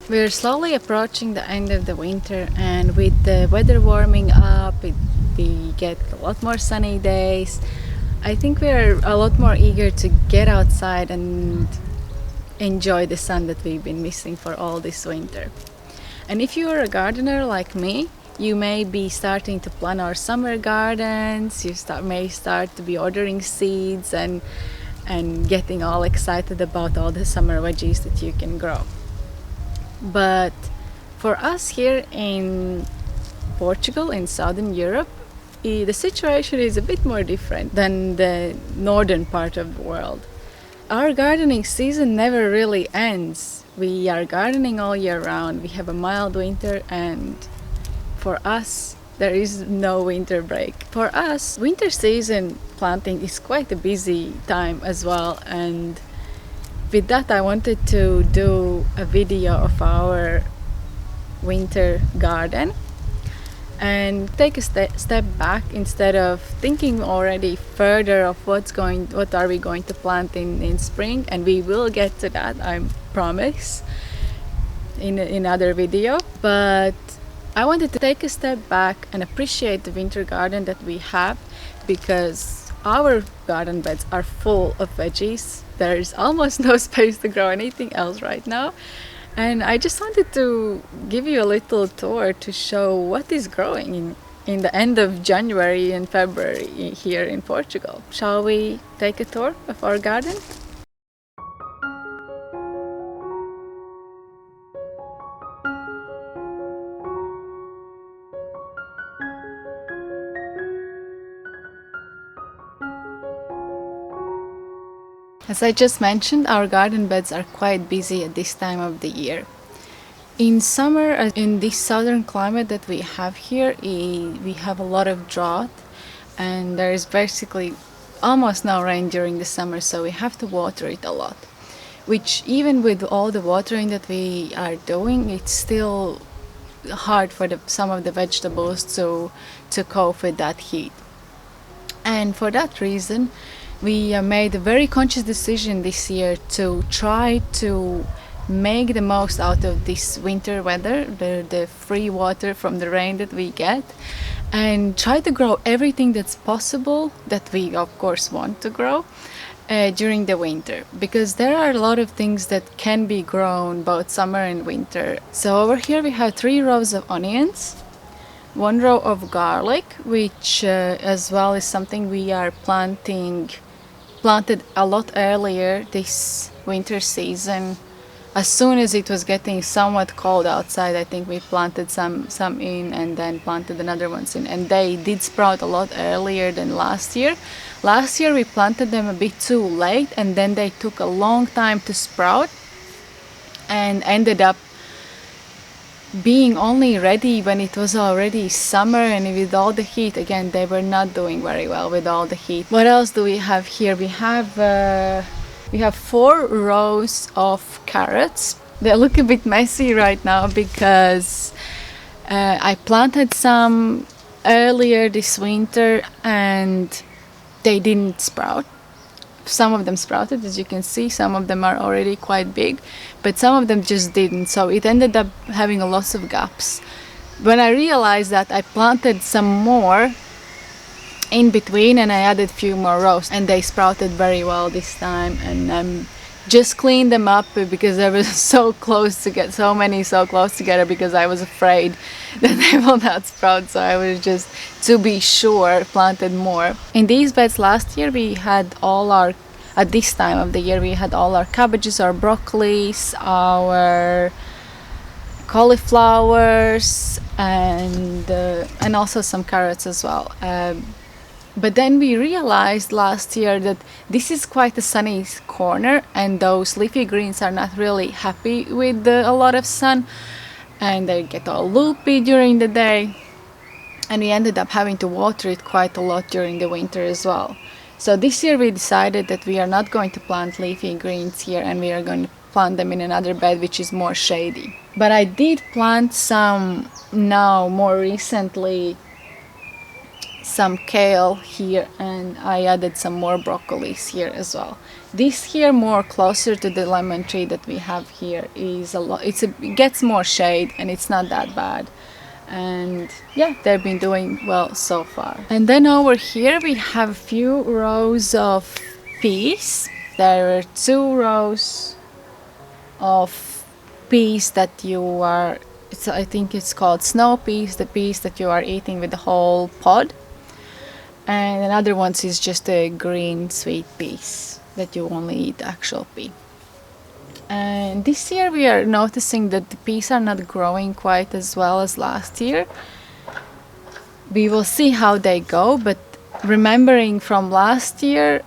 We're slowly approaching the end of the winter, and with the weather warming up, we get a lot more sunny days. I think we're a lot more eager to get outside and enjoy the sun that we've been missing for all this winter. And if you are a gardener like me, you may be starting to plan our summer gardens. May start to be ordering seeds and getting all excited about all the summer veggies that you can grow. But for us here in Portugal, in southern Europe, the situation is a bit more different than the northern part of the world. Our gardening season never really ends. We are gardening all year round. We have a mild winter, and for us, there is no winter break. For us, winter season planting is quite a busy time as well, and with that, I wanted to do a video of our winter garden and take a step back instead of thinking already further of what are we going to plant in spring, and we will get to that, I promise, in another video. But I wanted to take a step back and appreciate the winter garden that we have, because our garden beds are full of veggies. There is almost no space to grow anything else right now. And I just wanted to give you a little tour to show what is growing in the end of January and February here in Portugal. Shall we take a tour of our garden? As I just mentioned, our garden beds are quite busy at this time of the year. In summer, in this southern climate that we have here, we have a lot of drought, and there is basically almost no rain during the summer, so we have to water it a lot. Which, even with all the watering that we are doing, it's still hard for some of the vegetables to cope with that heat. And for that reason, we made a very conscious decision this year to try to make the most out of this winter weather, the free water from the rain that we get, and try to grow everything that's possible that we of course want to grow during the winter, because there are a lot of things that can be grown both summer and winter. So over here we have 3 rows of onions, 1 row of garlic, which as well is something we are planted a lot earlier this winter season. As soon as it was getting somewhat cold outside, I think we planted some in and then planted another ones in, and they did sprout a lot earlier than last year. Last year we planted them a bit too late, and then they took a long time to sprout and ended up being only ready when it was already summer, and with all the heat, again, they were not doing very well with all the heat. What else do we have here? We have 4 rows of carrots. They look a bit messy right now because I planted some earlier this winter and they didn't sprout. Some of them sprouted, as you can see. Some of them are already quite big, but some of them just didn't. So it ended up having a lot of gaps. When I realized that, I planted some more in between and I added a few more rows, and they sprouted very well this time. And just cleaned them up because they were so close together, because I was afraid that they will not sprout. So I was just, to be sure, planted more. In these beds last year at this time of the year we had all our cabbages, our broccolis, our cauliflowers, and also some carrots as well. But then we realized last year that this is quite a sunny corner, and those leafy greens are not really happy with a lot of sun, and they get all loopy during the day, and we ended up having to water it quite a lot during the winter as well. So this year we decided that we are not going to plant leafy greens here, and we are going to plant them in another bed which is more shady. But I did plant some now more recently some kale here, and I added some more broccolis here as well. This here, more closer to the lemon tree that we have here, is a lot. It gets more shade and it's not that bad. And yeah, they've been doing well so far. And then over here we have a few rows of peas. There are 2 rows of peas that you are, I think it's called snow peas, the peas that you are eating with the whole pod. And another one is just a green sweet peas that you only eat the actual pea. And this year we are noticing that the peas are not growing quite as well as last year. We will see how they go, but remembering from last year,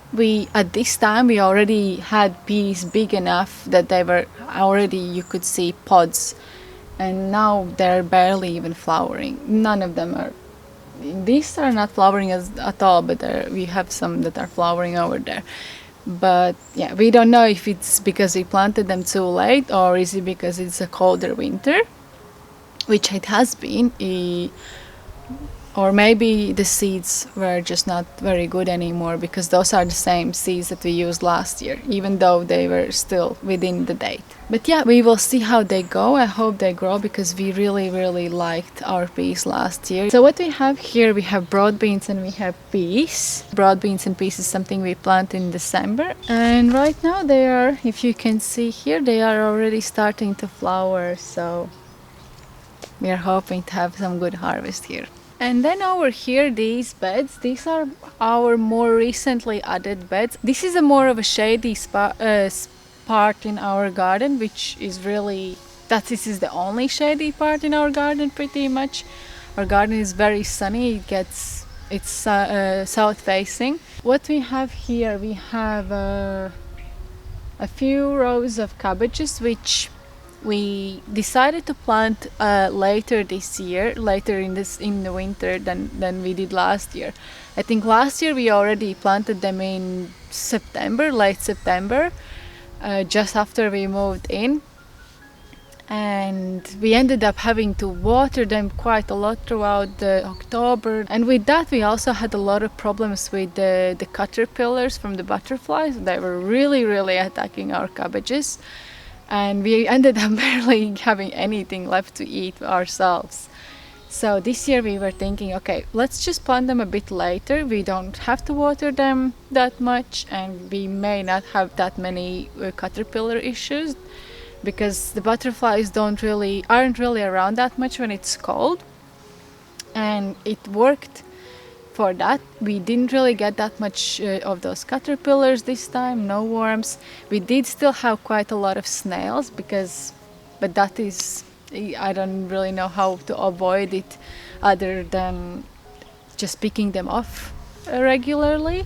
at this time we already had peas big enough that they were already, you could see pods, and now they're barely even flowering. None of them are. These are not flowering at all, but we have some that are flowering over there. But yeah, we don't know if it's because we planted them too late or is it because it's a colder winter, which it has been. Or maybe the seeds were just not very good anymore, because those are the same seeds that we used last year, even though they were still within the date. But yeah, we will see how they go. I hope they grow, because we really liked our peas last year. So what we have here, we have broad beans and we have peas. Broad beans and peas is something we plant in December. And right now they are, if you can see here, they are already starting to flower. So we are hoping to have some good harvest here. And then over here, these beds, these are our more recently added beds. This is a more of a shady part in our garden, which is really, this is the only shady part in our garden pretty much. Our garden is very sunny, it's south facing. What we have here, we have a few rows of cabbages, which we decided to plant later this year, later in the winter than we did last year. I think last year we already planted them in September, late September, just after we moved in. And we ended up having to water them quite a lot throughout October. And with that, we also had a lot of problems with the caterpillars from the butterflies. They were really attacking our cabbages. And we ended up barely having anything left to eat ourselves. So this year we were thinking, okay, let's just plant them a bit later. We don't have to water them that much, and we may not have that many caterpillar issues, because the butterflies aren't really around that much when it's cold. And it worked for that. We didn't really get that much of those caterpillars this time, no worms. We did still have quite a lot of snails, but that is, I don't really know how to avoid it other than just picking them off regularly.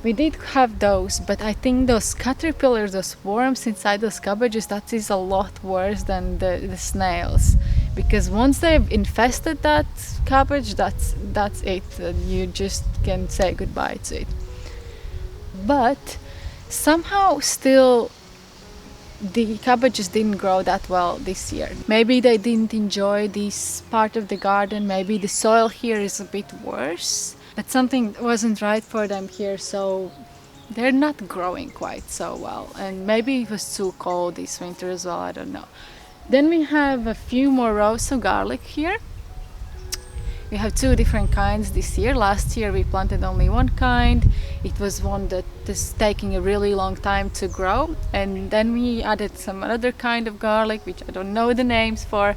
We did have those, but I think those caterpillars, those worms inside those cabbages, that is a lot worse than the snails. Because once they've infested that cabbage, that's it. You just can say goodbye to it. But somehow still the cabbages didn't grow that well this year. Maybe they didn't enjoy this part of the garden. Maybe the soil here is a bit worse. But something wasn't right for them here, so they're not growing quite so well. And maybe it was too cold this winter as well, I don't know. Then we have a few more rows of garlic here. We have 2 different kinds this year. Last year we planted only one kind. It was one that is taking a really long time to grow. And then we added some other kind of garlic, which I don't know the names for.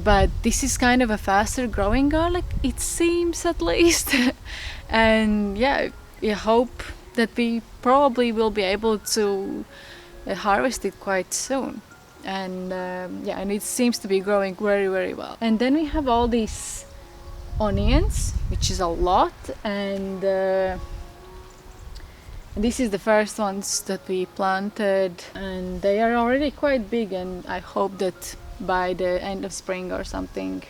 But this is kind of a faster growing garlic, it seems, at least. And yeah, we hope that we probably will be able to harvest it quite soon. And and it seems to be growing very well. And then we have all these onions, which is a lot, and this is the first ones that we planted, and they are already quite big, and I hope that by the end of spring or something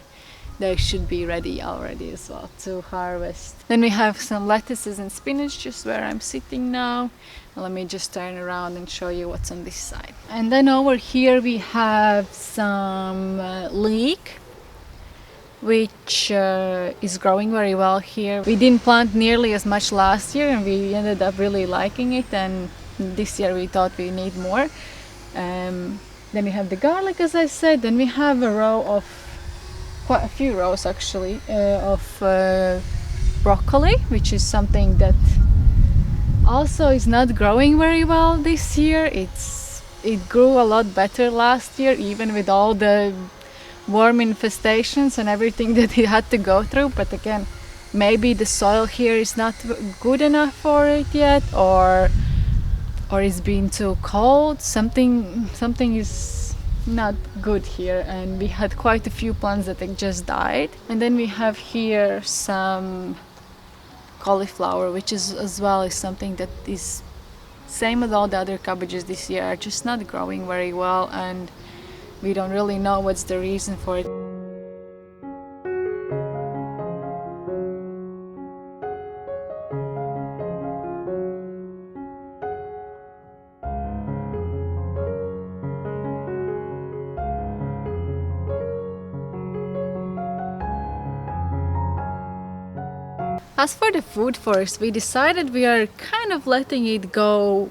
they should be ready already as well to harvest. Then we have some lettuces and spinach just where I'm sitting now. Let me just turn around and show you what's on this side. And then over here we have some leek. which is growing very well here. We didn't plant nearly as much last year, and we ended up really liking it, and this year we thought we need more. Then we have the garlic, as I said. Then we have a row of, quite a few rows actually, of broccoli, which is something that also is not growing very well this year. It grew a lot better last year, even with all the worm infestations and everything that it had to go through. But again, maybe the soil here is not good enough for it yet, or it's been too cold. Something is not good here, and we had quite a few plants that just died. And then we have here some cauliflower, which is as well is something that is same as all the other cabbages this year, are just not growing very well, and we don't really know what's the reason for it. As for the food forest, we decided we are kind of letting it go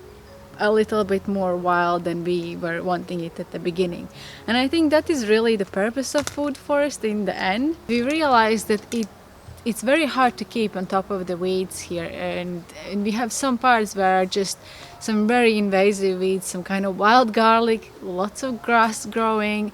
a little bit more wild than we were wanting it at the beginning. And I think that is really the purpose of food forest in the end. We realized that it's very hard to keep on top of the weeds here, and we have some parts where are just some very invasive weeds, some kind of wild garlic, lots of grass growing,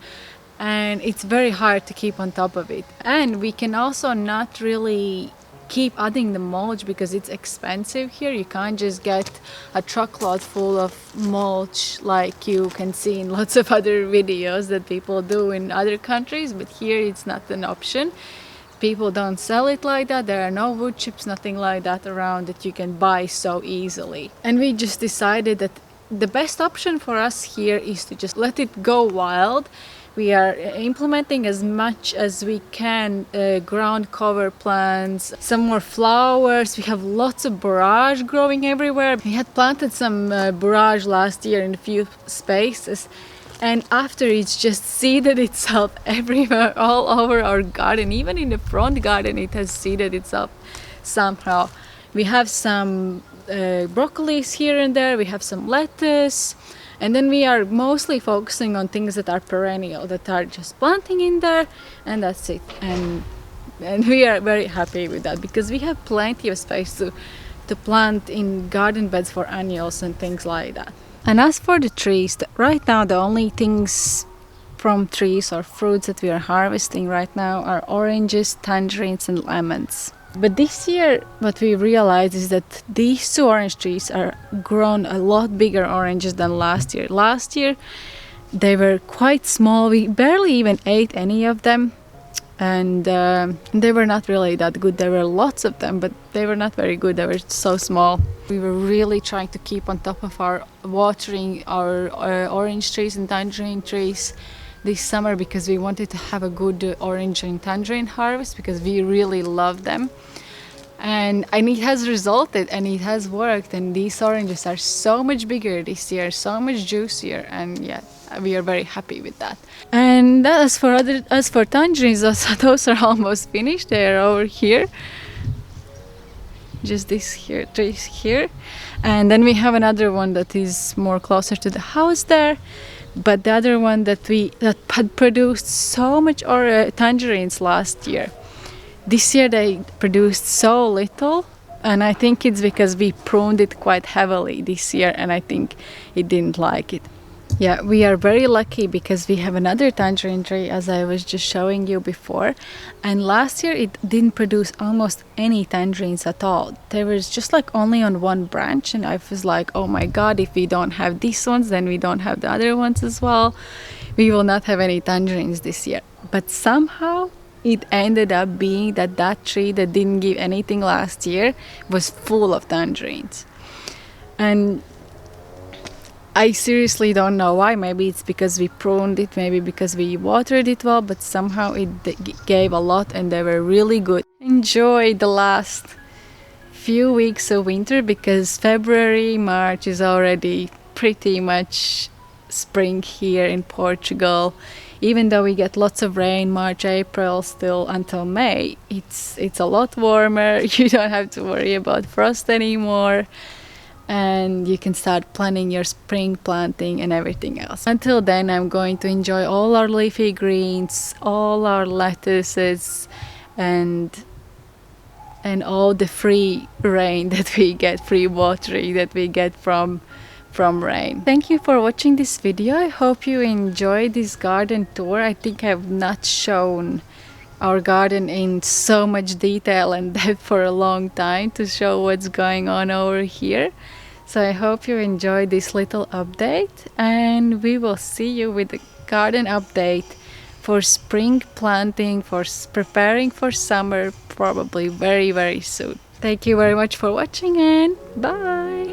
and it's very hard to keep on top of it. And we can also not really keep adding the mulch because it's expensive here. You can't just get a truckload full of mulch like you can see in lots of other videos that people do in other countries, but here it's not an option. People don't sell it like that. There are no wood chips, nothing like that around that you can buy so easily. And we just decided that the best option for us here is to just let it go wild. We are implementing as much as we can ground cover plants, some more flowers. We have lots of borage growing everywhere. We had planted some borage last year in a few spaces, and after it's just seeded itself everywhere, all over our garden. Even in the front garden it has seeded itself somehow. We have some broccolis here and there. We have some lettuce. And then we are mostly focusing on things that are perennial, that are just planting in there, and that's it. And we are very happy with that because we have plenty of space to plant in garden beds for annuals and things like that. And as for the trees, right now the only things from trees or fruits that we are harvesting right now are oranges, tangerines and lemons. But this year what we realized is that these two orange trees are grown a lot bigger oranges than last year. Last year they were quite small. We barely even ate any of them, and they were not really that good. There were lots of them, but they were not very good. They were so small. We were really trying to keep on top of our watering our orange trees and tangerine trees this summer because we wanted to have a good orange and tangerine harvest because we really love them. And it has resulted and it has worked, and these oranges are so much bigger this year, so much juicier, and yeah, we are very happy with that. And as for tangerines, those are almost finished. They are over here, just this here, trees here, and then we have another one that is more closer to the house there. But the other one that had produced so much tangerines last year, this year they produced so little, and I think it's because we pruned it quite heavily this year, and I think it didn't like it. Yeah, we are very lucky because we have another tangerine tree, as I was just showing you before, and last year it didn't produce almost any tangerines at all. There was just like only on one branch, and I was like, oh my god, if we don't have these ones, then we don't have the other ones as well. We will not have any tangerines this year. But somehow it ended up being that tree that didn't give anything last year was full of tangerines. And I seriously don't know why. Maybe it's because we pruned it, maybe because we watered it well, but somehow it gave a lot and they were really good. Enjoy the last few weeks of winter because February, March is already pretty much spring here in Portugal. even though we get lots of rain March, April, still until May, it's a lot warmer. You don't have to worry about frost anymore, and you can start planning your spring planting and everything else. Until then, I'm going to enjoy all our leafy greens, all our lettuces, and all the free rain that we get, free watering that we get from rain. Thank you for watching this video. I hope you enjoyed this garden tour. I think I've not shown our garden in so much detail and depth for a long time to show what's going on over here. So I hope you enjoyed this little update, and we will see you with the garden update for spring planting, for preparing for summer, probably very, very soon. Thank you very much for watching, and bye!